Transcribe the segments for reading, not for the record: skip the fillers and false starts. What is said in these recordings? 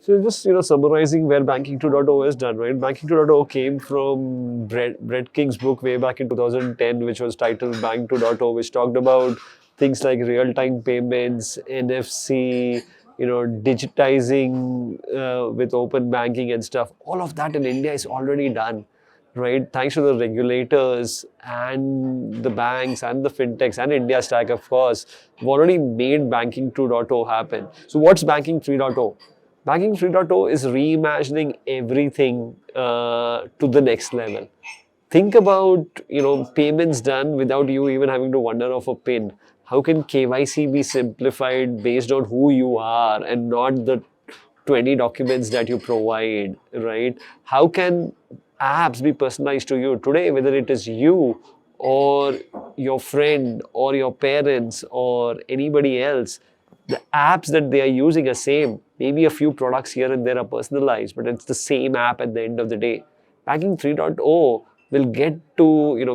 So just summarizing where Banking 2.0 is done, right? Banking 2.0 came from Brett King's book way back in 2010, which was titled Bank 2.0, which talked about things like real-time payments, NFC, digitizing with open banking and stuff. All of that in India is already done, right? Thanks to the regulators and the banks and the fintechs and India Stack, of course, have already made Banking 2.0 happen. So what's Banking 3.0? Banking 3.0 is reimagining everything to the next level. Think about payments done without you even having to wonder of a PIN. How can KYC be simplified based on who you are and not the 20 documents that you provide, right? How can apps be personalized to you today, whether it is you or your friend or your parents or anybody else? The apps that they are using are same. Maybe a few products here and there are personalized, but it's the same app at the end of the day. Banking 3.0 will get to,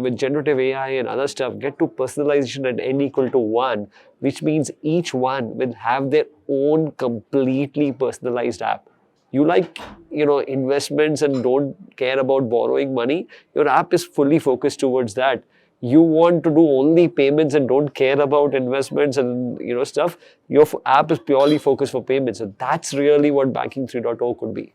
with generative AI and other stuff, get to personalization at n equal to 1, which means each one will have their own completely personalized app. You like, investments and don't care about borrowing money, your app is fully focused towards that. You want to do only payments and don't care about investments and stuff, your app is purely focused for payments. So that's really what Banking 3.0 could be.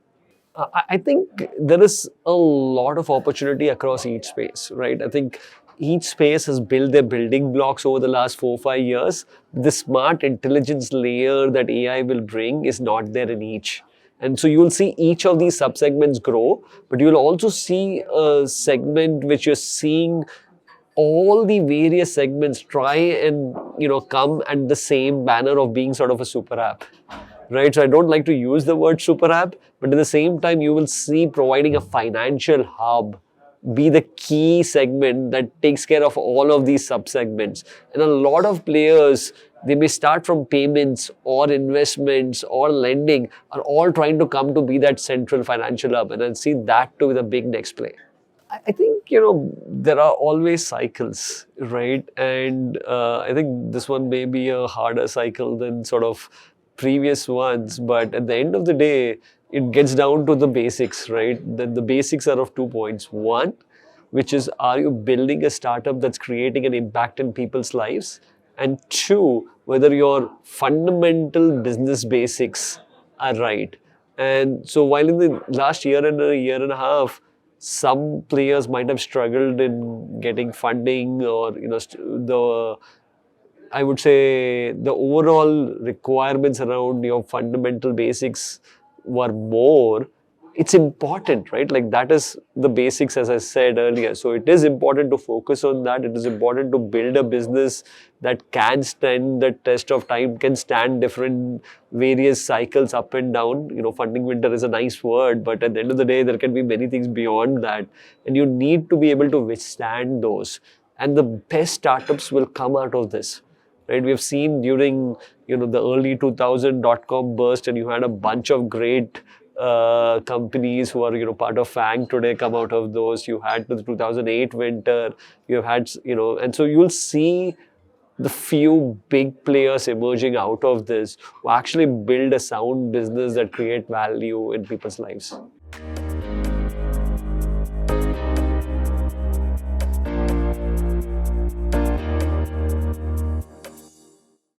I think there is a lot of opportunity across each space, right? I think each space has built their building blocks over the last 4 or 5 years. The smart intelligence layer that AI will bring is not there in each. And so you'll see each of these subsegments grow, but you'll also see a segment which you're seeing all the various segments try and come at the same banner of being sort of a super app, right? So I don't like to use the word super app, but at the same time you will see providing a financial hub be the key segment that takes care of all of these sub-segments. And a lot of players, they may start from payments or investments or lending, are all trying to come to be that central financial hub, and I see that to be the big next play. I think, there are always cycles, right? And I think this one may be a harder cycle than sort of previous ones, but at the end of the day, it gets down to the basics, right? The basics are of 2 points. One, which is, are you building a startup that's creating an impact in people's lives? And two, whether your fundamental business basics are right. And so while in the last year and a year and a half, some players might have struggled in getting funding, or I would say the overall requirements around your fundamental basics were more. It's important, right? Like, that is the basics, as I said earlier. So it is important to focus on that. It is important to build a business that can stand the test of time, can stand different various cycles up and down. Funding winter is a nice word, but at the end of the day, there can be many things beyond that. And you need to be able to withstand those. And the best startups will come out of this. Right? We have seen during the early 2000 dot-com burst, and you had a bunch of great companies who are part of FANG today come out of those. You had the 2008 winter. You have had and so you'll see the few big players emerging out of this who actually build a sound business that create value in people's lives.